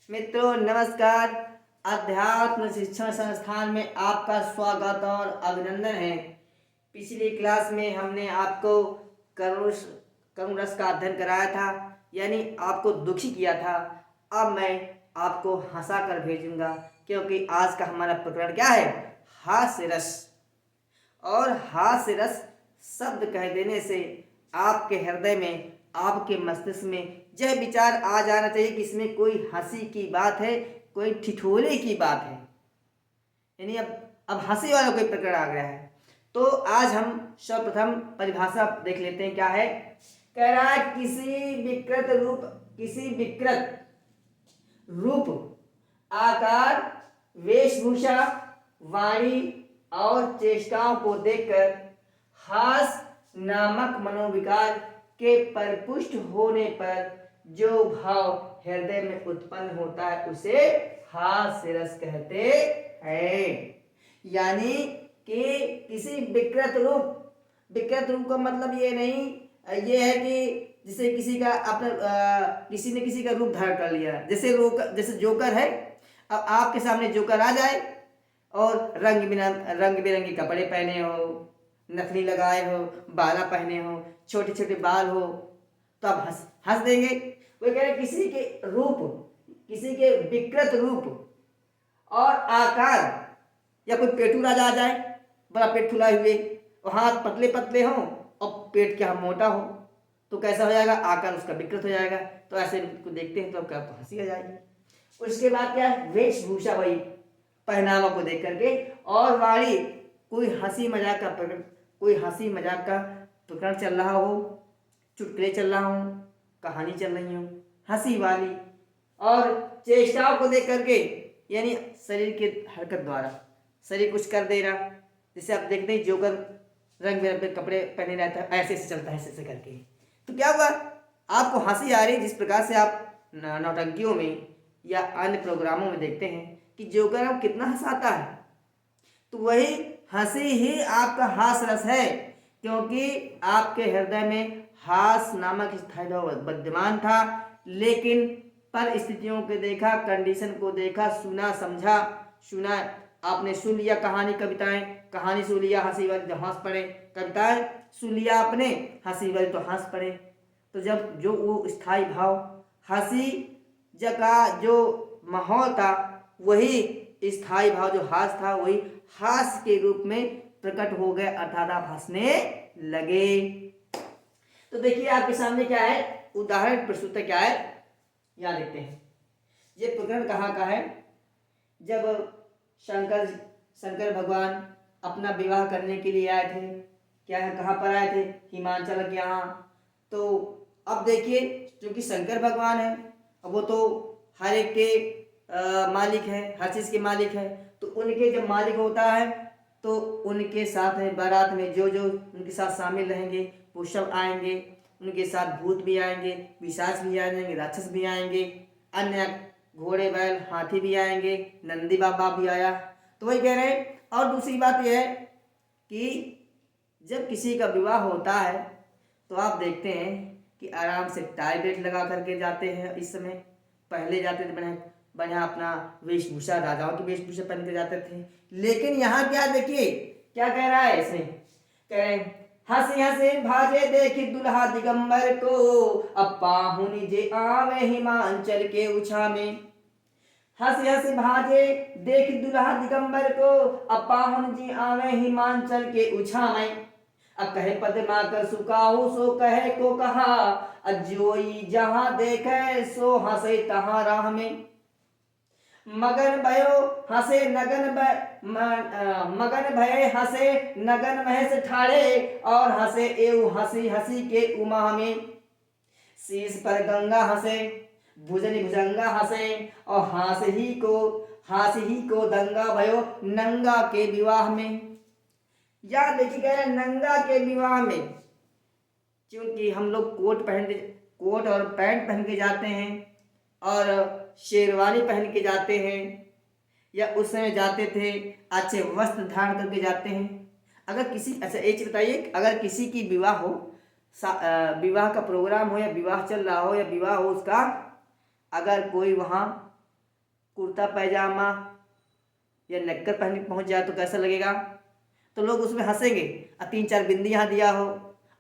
मित्रों नमस्कार। अध्यात्म शिक्षण संस्थान में आपका स्वागत और अभिनंदन है। पिछली क्लास में हमने आपको करुण रस का अध्ययन कराया था, यानी आपको दुखी किया था। अब मैं आपको हंसा कर भेजूंगा, क्योंकि आज का हमारा प्रकरण क्या है? हास्य रस। और हास्य रस शब्द कह देने से आपके हृदय में, आपके मस्तिष्क में यह विचार आ जाना चाहिए कि इसमें कोई हंसी की बात है, कोई ठिठोले की बात है। यानी अब हंसी वाला कोई प्रकरण आ गया है। तो आज हम सर्वप्रथम परिभाषा देख लेते हैं। क्या है? कह रहा है किसी विकृत रूप, आकार, वेशभूषा, वाणी और चेष्टाओं को देखकर हास्य नामक मनोविकार के परिपुष्ट होने पर जो भाव हृदय में उत्पन्न होता है उसे हास्य रस कहते हैं। यानी कि किसी विकृत रूप का मतलब ये नहीं, ये है कि जैसे किसी का अपने किसी ने किसी का रूप धारण कर लिया, जैसे जोकर है। अब आपके सामने जोकर आ जाए और रंग बिरंगे कपड़े पहने हो, नथनी लगाए हो, बाला पहने हो, छोटे छोटे बाल हो, तो आप हंस देंगे। वो कह रहे किसी के विकृत रूप और आकार, या कोई पेटू राजा आ जाए, बड़ा पेट फुलाए हुए और हाथ पतले पतले हो और पेट क्या मोटा हो, तो कैसा हो जाएगा? आकार उसका विकृत हो जाएगा। तो ऐसे को देखते हैं तो क्या तो हंसी आ जाएगी। उसके बाद क्या है? वेशभूषा, वही पहनावा को देख करके। और वाणी, कोई हंसी मजाक का प्रकरण चल रहा हो, चुटकुले चल रहा हो, कहानी चल रही हो, हंसी वाली। और चेष्टाओं को देख करके, यानी शरीर के हरकत द्वारा शरीर कुछ कर दे रहा, जैसे आप देखते हैं जोकर रंग बिरंगे कपड़े पहने रहता है, ऐसे ऐसे चलता है, ऐसे ऐसे करके। तो क्या हुआ? आपको हंसी आ रही, जिस प्रकार से आप नौटंकियों में या अन्य प्रोग्रामों में देखते हैं कि जोकर आप कितना हंसाता है, तो वही हंसी ही आपका हास्य रस है, क्योंकि आपके हृदय में हास्य नामक स्थायी भाव विद्यमान था। लेकिन परिस्थितियों को देखा, कंडीशन को देखा, सुना, आपने सुन लिया कहानी सुन लिया, हंसी वाली तो हंस पड़े, कविताएं सुन लिया आपने, हंसी वाली तो हंस पड़े। तो जब जो वो स्थायी भाव, हंसी जका जो माहौल था, वही स्थायी भाव जो हास्य था, वही हास्य के रूप में प्रकट हो गए, अर्थात आप हंसने लगे। तो देखिए आपके सामने क्या है, उदाहरण प्रस्तुत क्या है, यहाँ देखते हैं। ये प्रकरण कहाँ का है? जब शंकर भगवान अपना विवाह करने के लिए आए थे। क्या है, कहाँ पर आए थे? हिमाचल के यहाँ। तो अब देखिए, क्योंकि शंकर भगवान है, वो तो हर एक के मालिक है, हर चीज़ के मालिक है। तो उनके जब मालिक होता है तो उनके साथ में बारात में जो जो उनके साथ शामिल रहेंगे वो सब आएंगे। उनके साथ भूत भी आएंगे, पिशाच भी आएंगे, राक्षस भी आएंगे, अन्य घोड़े बैल हाथी भी आएंगे, नंदी बाबा भी आया। तो वही कह रहे हैं। और दूसरी बात यह है कि जब किसी का विवाह होता है तो आप देखते हैं कि आराम से टाई बेल्ट लगा करके जाते हैं। इस समय पहले जाते थे बढ़िया अपना वेशभूषा, राजाओं की वेशभूषा पहन के जाते थे। लेकिन यहाँ क्या देखिए, क्या कह रहा है इसमें? कह रहे हैं, हंसी हंसी भाजे देखी दुल्हा दिगंबर को, अब पाहुनी जे आवे हिमांचल के उछा में। हंसी हंसी भाजे देखी दुल्हा दिगंबर को, अब पाहुन जी आवे हिमांचल के उछा में। अब कहे पद्मा कर सुकाहू सो कहे को कहा, अजोई जहां देखे सो हंसे तहां राह में। मगन भयो हंसे नगन महस ठाड़े, और हंसे एवं हंसी हंसी के उमा में। शीश पर गंगा हंसे भुजनी भुजंगा हंसे, और हास ही को दंगा भयो नंगा के विवाह में। या देखिए कह रहे नंगा के विवाह में, क्योंकि हम लोग कोट और पैंट पहन के जाते हैं और शेरवानी पहन के जाते हैं, या उस समय जाते थे अच्छे वस्त्र धारण करके जाते हैं। अगर किसी, अच्छा एक चीज बताइए, अगर किसी की विवाह हो, विवाह का प्रोग्राम हो, या विवाह चल रहा हो, या विवाह हो उसका, अगर कोई वहाँ कुर्ता पैजामा या नेकर पहन के पहुंच जाए तो कैसा लगेगा? तो लोग उसमें हंसेंगे। और 3-4 बिंदी यहाँ दिया हो,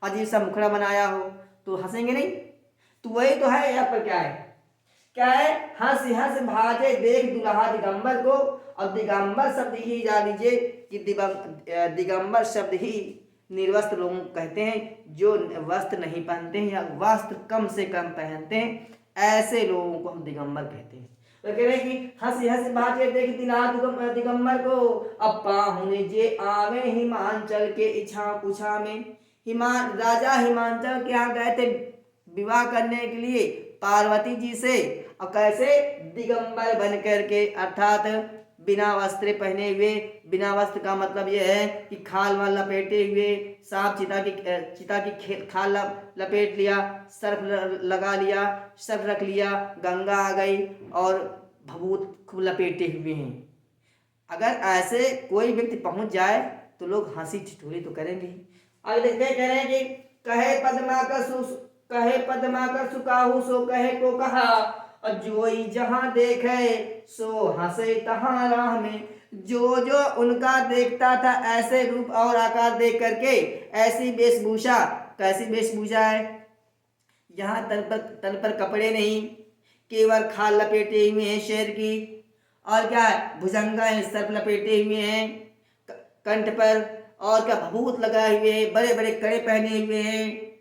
अजीब सा मुखड़ा बनाया हो, तो हंसेंगे नहीं? तो वही तो है। यहाँ पर क्या है? हंस हंस भाजे देख दुल्हा दिगंबर को। और दिगंबर शब्द ही जान लीजिए कि दिगंबर शब्द ही निर्वस्त्र लोगों को कहते हैं, जो वस्त्र नहीं पहनते हैं या वस्त्र कम से कम पहनते हैं, ऐसे लोगों को हम दिगंबर कहते हैं। तो कह रहे हैं कि हंसी हंसी भाजे देख दिगंबर को, अब पाहुने जे आवे हिमांचल के इच्छा पूछा में। राजा हिमांचल के यहाँ गए थे विवाह करने के लिए पार्वती जी से। और कैसे? दिगंबर बन करके, अर्थात बिना वस्त्र पहने हुए। बिना वस्त्र का मतलब यह है कि खाल वाल लपेटे हुए, सांप चिता की खाल लपेट लिया, सर्फ लगा लिया, सर्फ रख लिया, गंगा आ गई और भभूत खूब लपेटे हुए हैं। अगर ऐसे कोई व्यक्ति पहुंच जाए तो लोग हंसी ठिठोली तो करेंगे ही। आगे देखते कह रहे हैं कि कहे पद्माकर सुकाहू सो कहे को कहा, और जोई जहां देखे सो हंसे तहां राह में। जो जो उनका देखता था ऐसे रूप और आकार देख करके, ऐसी वेशभूषा। कैसी वेशभूषा है? यहाँ तन पर कपड़े नहीं, केवल खाल लपेटे हुए हैं शेर की। और क्या है? भुजंगा है, सर्प लपेटे हुए हैं कंठ पर। और क्या? भभूत लगाए हुए, बड़े बड़े कड़े पहने हुए हैं।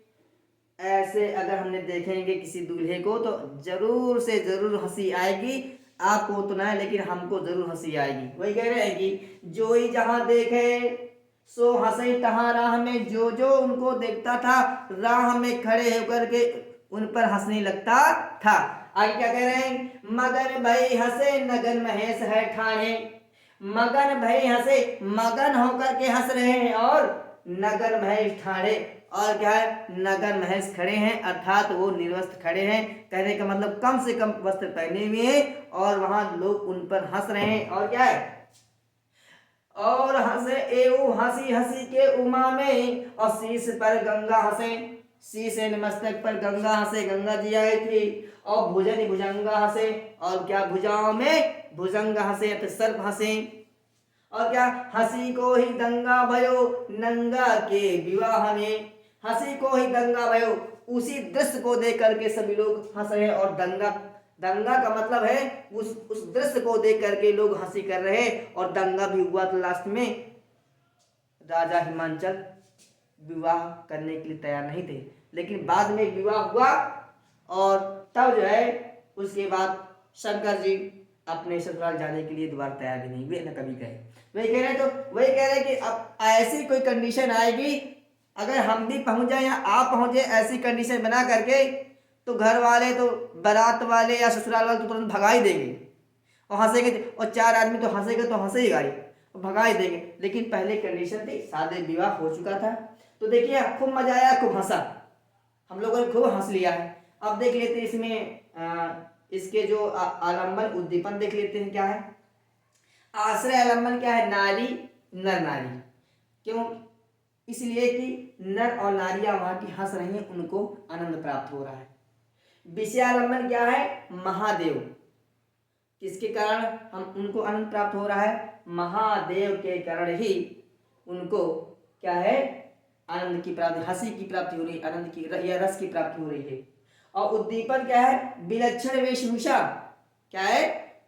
ऐसे अगर हमने देखेंगे किसी दूल्हे को तो जरूर से जरूर हंसी आएगी। आपको तो ना है, लेकिन हमको जरूर हंसी आएगी। वही कह रहे हैं कि जो ही जहां देखे सो हंसे तहां राह में। जो जो उनको देखता था राह में खड़े होकर के उन पर हंसने लगता था। आगे क्या कह रहे हैं? मगन भई हंसे नगन महेश है ठाणे। मगन भई हंसे, मगन होकर के हंस रहे हैं, और नगर महेश ठाणे। और क्या है? नगर महेश खड़े हैं, अर्थात वो निर्वस्त्र खड़े हैं। कहने का मतलब कम से कम वस्त्र पहने हुए हैं और वहां लोग उन पर हंस रहे हैं। और क्या है? और हंसे एऊ हंसी हंसी के उमा में, और शीश पर गंगा हंसे। शीश मस्तक पर गंगा हंसे, गंगा जी आई थी। और भुजंगा हंसे, और क्या? भुजाओं में भुजंग हंसे, तो सर्प हंसे। और क्या? हंसी को ही दंगा भयो नंगा के विवाह में। हंसी को ही दंगा भयो, उसी दृश्य को देख करके सभी लोग हंस रहे हैं। और दंगा का मतलब है उस दृश्य को देख करके लोग हंसी कर रहे हैं। और दंगा भी हुआ तो लास्ट में राजा हिमांचल विवाह करने के लिए तैयार नहीं थे, लेकिन बाद में विवाह हुआ। और तब जो है उसके बाद शंकर जी अपने ससुराल जाने के लिए दोबारा तैयार भी नहीं हुए, न कभी गए। वही कह रहे कि अब ऐसी कोई कंडीशन आएगी, अगर हम भी पहुंच जाए या आप पहुंचे ऐसी कंडीशन बना करके, तो घर वाले तो बारात वाले या ससुराल वाले तो तुरंत भगा ही देंगे और हंसेंगे। और 4 आदमी तो हंसेंगे तो हंसेगा ही, भगा ही देंगे। लेकिन पहले कंडीशन थी, शादी विवाह हो चुका था। तो देखिए खूब मजा आया, खूब हंसा, हम लोगों ने खूब हंस लिया है। अब देख लेते हैं इसमें इसके जो आलम्बन उद्दीपन देख लेते हैं क्या है। आश्रय आलम्बन क्या है? नारी नर नारी। क्यों? इसलिए कि नर और नारियां वहां की हंस रही हैं, उनको आनंद प्राप्त हो रहा है। विषयालंबन क्या है? महादेव। किसके कारण हम उनको आनंद प्राप्त हो रहा है? महादेव के कारण ही उनको क्या है? आनंद की प्राप्ति, हंसी की प्राप्ति हो रही है, आनंद की या रस की प्राप्ति हो रही है। और उद्दीपन क्या है? विलक्षण वेशभूषा। क्या है?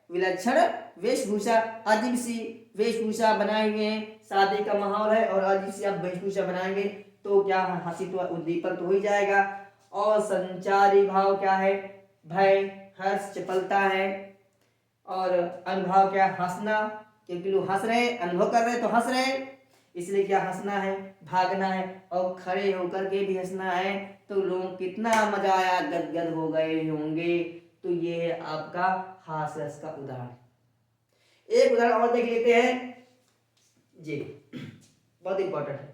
विलक्षण वेशभूषा। अजीब सी वेशभूषा बनाए हुए हैं, शादी का माहौल है और अजीब सी आप वेशभूषा बनाएंगे तो क्या हंसी तो उद्दीपन तो हो ही जाएगा। और संचारी भाव क्या है? भय, हर्ष, चपलता है। और अनुभव क्या? हंसना, क्योंकि लोग हंस रहे हैं, अनुभव कर रहे हैं तो हंस रहे हैं, इसलिए क्या हंसना है, भागना है। और खड़े होकर के भी हंसना है, तो लोग कितना मजा आया, गदगद हो गए होंगे। तो ये है आपका हास्य रस का उदाहरण। एक उदाहरण और देख लेते हैं जी, बहुत इंपॉर्टेंट है।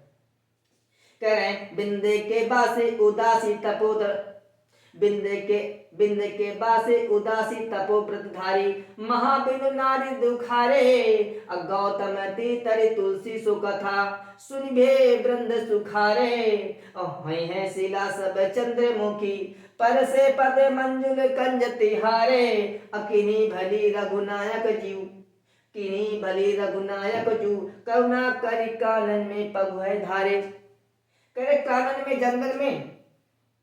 कह रहे हैं बिंदे के बासे उदासी तपोदर, बिंदे के बासे उदासी तपोव्रतधारी, महाबिंदु नारी दुखारे, गौतम तीतरी तुलसी सुकथा, सुनिभे वृंद सुखारे, है शिला सब चंद्रमुखी, पर से पद मंजुल कंज तिहारे, अकिनी भली रघुनायक जीव, किनी भली रघुनायक जू, करुणा करी कानन में पग है धारे। करे कानन में जंगल में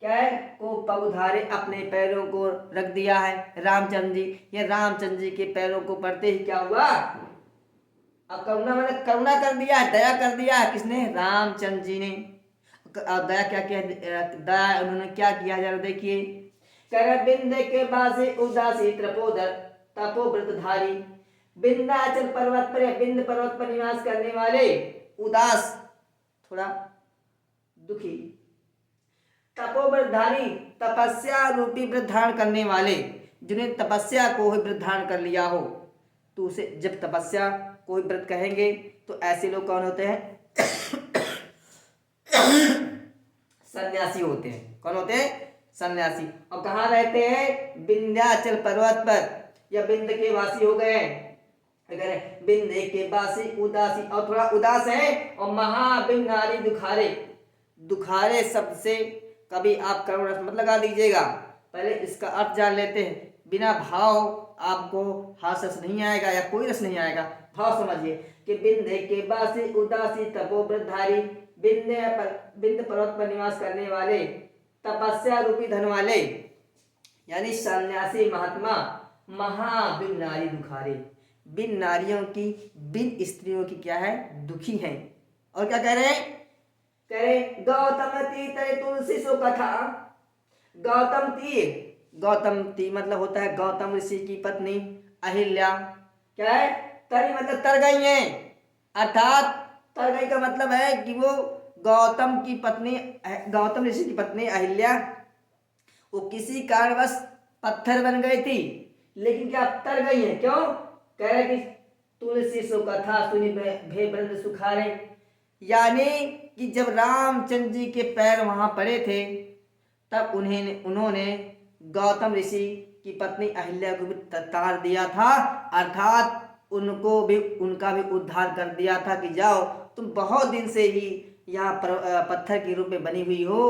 क्या है को पग धारे, अपने पैरों को रख दिया है रामचंद्र जी। ये रामचंद्र जी के पैरों को पड़ते ही क्या हुआ, अब करुणा मैंने करुणा कर दिया है, दया कर दिया है, किसने, रामचंद्र जी ने। दया क्या किया, दया उन्होंने क्या किया जरा देखिए। कर बिंद के बासे उदासी त्रपोदर तपोव्रतधारी, विंध्याचल पर्वत पर, बिंद पर्वत पर निवास करने वाले, उदास थोड़ा दुखी, तपोव्रतधारी तपस्या रूपी व्रत धारण करने वाले, जिन्हें तपस्या को ही व्रत धारण कर लिया हो। तो उसे जब तपस्या कोई व्रत कहेंगे तो ऐसे लोग कौन होते हैं, सन्यासी होते हैं। कौन होते हैं, सन्यासी। और कहाँ रहते हैं, विंध्याचल पर्वत पर, या बिंद के वासी हो गए। अगर बिंद के वासी उदासी, और थोड़ा उदास है, और महाबिन्नारी दुखारे, दुखारे शब्द से कभी आप करुण रस मत लगा दीजिएगा, पहले इसका अर्थ जान लेते हैं। बिना भाव आपको हास रस नहीं आएगा या कोई रस नहीं आएगा। भाव समझिए कि बिंद के बासी उदासी तपोव्रतधारी, बिंद पर्वत पर निवास करने वाले, तपस्या रूपी धन वाले, यानी सन्यासी महात्मा, महाबिन नारी दुखारे, बिन नारियों की, बिन स्त्रियों की क्या है, दुखी हैं। और क्या कह रहे हैं, कह रहे गौतम तीर तुलसी सो कथा, गौतम तीर, गौतम तीर मतलब होता है गौतम ऋषि की पत्नी अहिल्या, क्या है, तरी मतलब तर गई है, अर्थात तर गई का मतलब है कि वो गौतम की पत्नी, गौतम ऋषि की पत्नी अहिल्या वो किसी कारणवश पत्थर बन गई थी, लेकिन क्या तर गई है, क्यों, कह रहे कि तुलसी सो कथा सुनी भे ब्रंद सुखारे, यानी कि जब रामचंद्र जी के पैर वहां पड़े थे तब उन्होंने गौतम ऋषि की पत्नी अहिल्या को भी तार दिया था, अर्थात उनको भी, उनका भी उद्धार कर दिया था कि जाओ तुम बहुत दिन से ही यहाँ पत्थर के रूप में बनी हुई हो,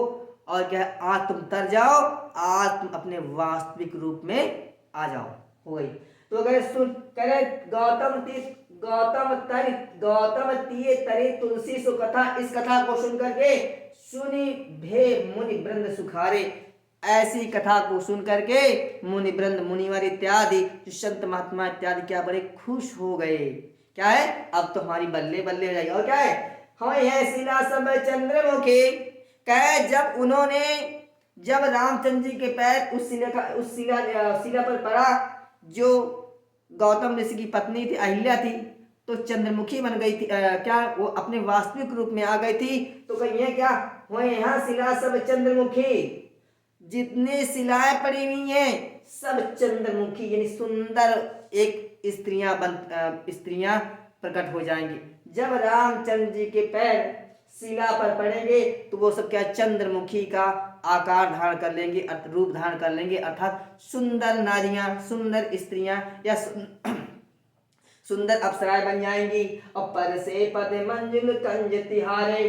और क्या आज तुम तर जाओ, आज तुम अपने वास्तविक रूप में आ जाओ, हो गई। तो अगर सुन करे गौतम तीये तरे तुलसी सो कथा, इस कथा को सुन करके सुनी भे मुनि वृंद सुखारे, ऐसी कथा को सुन करके मुनि वृंद, मुनिवर इत्यादि, संत महात्मा इत्यादि क्या बड़े खुश हो गए। क्या है, अब तो हमारी बल्ले बल्ले हो जाएगी। और क्या है, हाँ यह शिला सब चंद्रमुखी, कह जब रामचंद्र जी के पैर उस शिला पर पड़ा जो गौतम ऋषि की पत्नी थी अहिल्या थी, तो चंद्रमुखी बन गई थी, क्या वो अपने वास्तविक रूप में आ गई थी। तो कहिए क्या, वो यहाँ शिला सब चंद्रमुखी, जितनी शिलाएं पड़ी हुई हैं सब चंद्रमुखी, यानी सुंदर एक स्त्रियां प्रकट हो जाएंगी। जब रामचंद्र जी के पैर शिला पर पड़ेंगे तो वो सब क्या, चंद्रमुखी का आकार धारण कर लेंगे, रूप धारण कर लेंगे, अर्थात सुंदर नारियां, सुंदर स्त्रियां या सुंदर अप्सराएं बन जाएंगी। और पर से पद मंजुल कंज तिहारे,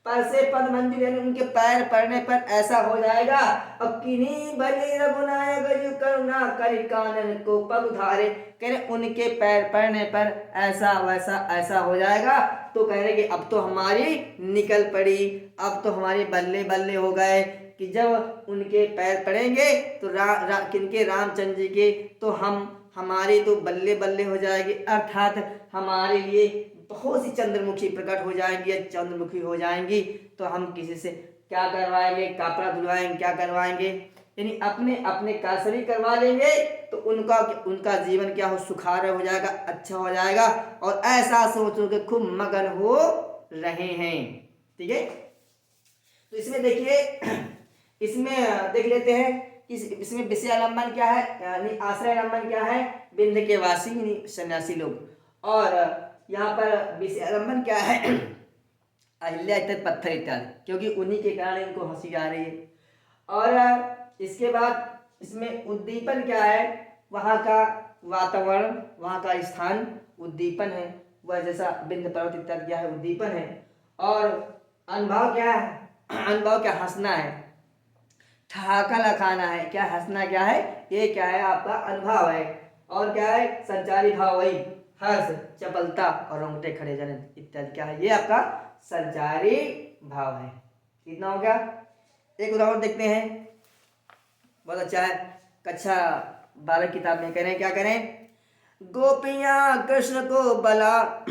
पर से पद मंजुल यानी उनके पैर पड़ने पर ऐसा हो जाएगा। और किन्हीं भली रघुनायक जो करुणा करि कानन को पग धारे, कह रहे उनके पैर पड़ने पर ऐसा वैसा ऐसा हो जाएगा। तो कह रहे कि अब तो हमारी निकल पड़ी, अब तो हमारे बल्ले बल्ले हो गए कि जब उनके पैर पड़ेंगे तो किनके, रामचंद्र जी के, तो हमारी तो बल्ले बल्ले हो जाएगी, अर्थात हमारे लिए बहुत सी चंद्रमुखी प्रकट हो जाएंगी, चंद्रमुखी हो जाएंगी। तो हम किसी से क्या करवाएंगे, कपड़ा धुलवाएंगे, क्या करवाएंगे, यानी अपने अपने कासरी करवा लेंगे, तो उनका जीवन क्या हो, सुखार हो जाएगा, अच्छा हो जाएगा। और ऐसा सोचो कि खूब मगन हो रहे हैं। ठीक है, तो इसमें देखिए, इसमें देख लेते हैं कि इसमें विषयालंबन क्या है, यानी आश्रयालंबन क्या है, बिंद के वासी सन्यासी लोग, और यहाँ पर विषयालंबन क्या है, अहिल्या इत्यादि पत्थर इत्यादि, क्योंकि उन्हीं के कारण इनको हंसी आ रही है। और इसके बाद इसमें उद्दीपन क्या है, वहाँ का वातावरण, वहाँ का स्थान उद्दीपन है, वह जैसा बिंद पर्वत इत्यादि क्या है, उद्दीपन है। और अनुभव क्या है, अनुभव क्या, हंसना है। ठहाका लखाना है, क्या हंसना क्या है, ये क्या है आपका अनुभव है। और क्या है संचारी भाव वही हर्ष, चपलता और रोंगटे खड़े जाने इत्यादि, क्या है ये आपका संचारी भाव है। कितना हो गया। एक उदाहरण देखते हैं, बहुत अच्छा है। कक्षा 12 किताब में करें क्या करें, गोपियां कृष्ण को बला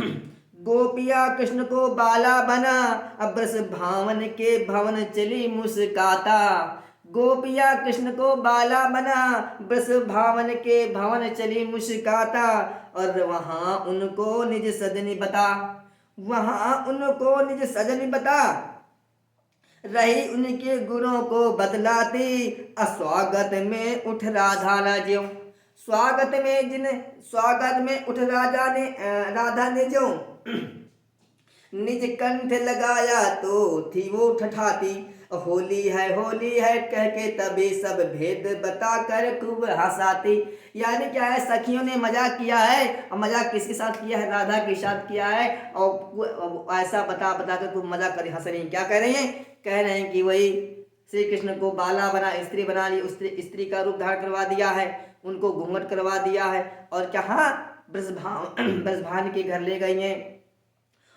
गोपिया कृष्ण को बाला बना, अब रस भावन के भवन चली मुस्काता। गोपिया कृष्ण को बाला बना, ब्रस भावन के भवन चली मुस्काता। और वहां उनको निज सजनी बता, वहां उनको निज सजनी बता, रही उनके गुणों को बदलाती। अस्वागत में उठ राधा न ज्यों, स्वागत में उठ राधा ने जो निज कंठ लगाया तो थी वो ठठाती। होली है कह के तभी सब भेद बता कर खूब हंसाती। यानी क्या है सखियों ने मजाक किया है, और मजाक किसके साथ किया है, राधा के साथ किया है। और ऐसा बता बता कर खूब मजाक कर हंस रही हैं। क्या कह रही हैं, कह रहे हैं कि वही श्री कृष्ण को बाला बना, स्त्री बना ली, स्त्री का रूप धारण करवा दिया है, उनको घूंघट करवा दिया है, और क्या ब्रजभान के घर ले गई हैं।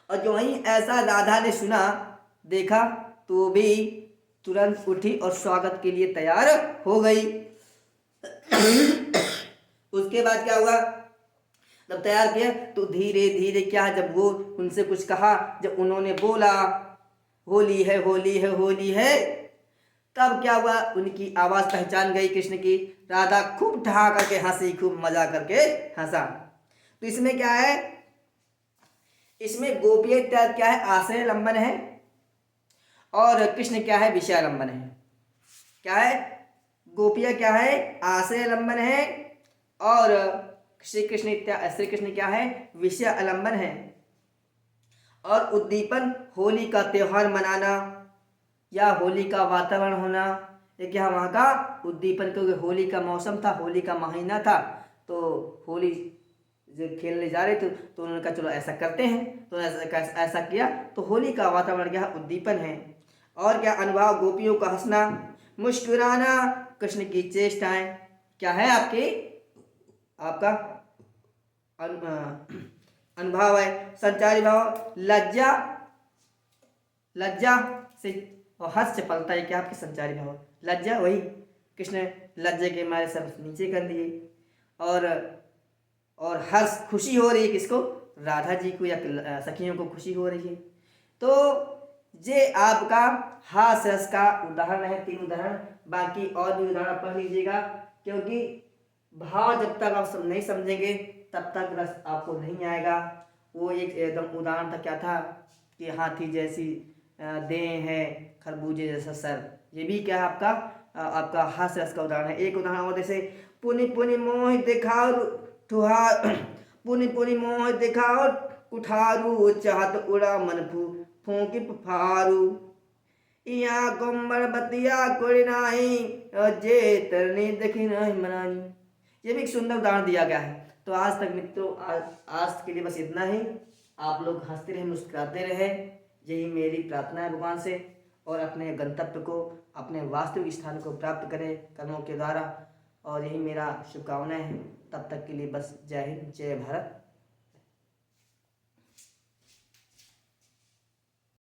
और जो ही ऐसा राधा ने सुना देखा तो भी तुरंत उठी और स्वागत के लिए तैयार हो गई। उसके बाद क्या हुआ, जब तैयार किया तो धीरे धीरे क्या, जब वो उनसे कुछ कहा, जब उन्होंने बोला होली है होली है होली है, तब क्या हुआ उनकी आवाज पहचान गई कृष्ण की। राधा खूब ठहा करके हंसी, खूब मजा करके हंसा। तो इसमें क्या है, इसमें गोपिया इत्यादि क्या है आश्रय लंबन है, और कृष्ण क्या है विषयालंबन है। क्या है, गोपिया क्या है आश्रय लंबन है, और श्री कृष्ण क्या है विषय अलंबन है। और उद्दीपन होली का त्योहार मनाना या होली का वातावरण होना, ये क्या वहाँ का उद्दीपन, क्योंकि होली का मौसम था, होली का महीना था, तो होली जो खेलने जा रहे थे तो उन्होंने कहा चलो ऐसा करते हैं, तो ऐसा किया, तो होली का वातावरण क्या उद्दीपन है। और क्या अनुभव, गोपियों का हंसना, मुस्कुराना, कृष्ण की चेष्टाएं, क्या है आपका अनुभव है। संचारी भाव लज्जा से, और हर्ष चपलता, ये क्या आपकी संचारी भाव, लज्जा वही कृष्ण लज्जा के मारे सब नीचे कर दिए, और हर्ष खुशी हो रही है किसको, राधा जी को या सखियों को खुशी हो रही है। तो ये आपका हास्य रस का उदाहरण है, 3 उदाहरण। बाकी और भी उदाहरण पढ़ लीजिएगा, क्योंकि भाव जब तक आप सब नहीं समझेंगे तब तक रस आपको नहीं आएगा। वो एक एकदम उदाहरण था, क्या था कि हाथी जैसी देह है, खरबूजे जैसा सर, ये भी क्या है आपका हास्य रस का उदाहरण है। एक उदाहरण और जैसे पुनि पुनि मोह दिखाओ ठुहार पुनि पुनि मोह दिखाओ कुठारू, चाहत उड़ा मन फूंकी फारू, या कोमर बतिया कोई नाही, जे तरनी देखी नहीं मनानी। ये भी एक सुंदर उदाहरण दिया गया है। तो आज तक मित्रों, आज के लिए बस इतना ही। आप लोग हंसते रहे, मुस्कुराते रहे, यही मेरी प्रार्थना है भगवान से, और अपने गंतव्य को, अपने वास्तविक स्थान को प्राप्त करें कर्मों के द्वारा, और यही मेरा शुभकामना है। तब तक के लिए बस जय हिंद, जय भारत।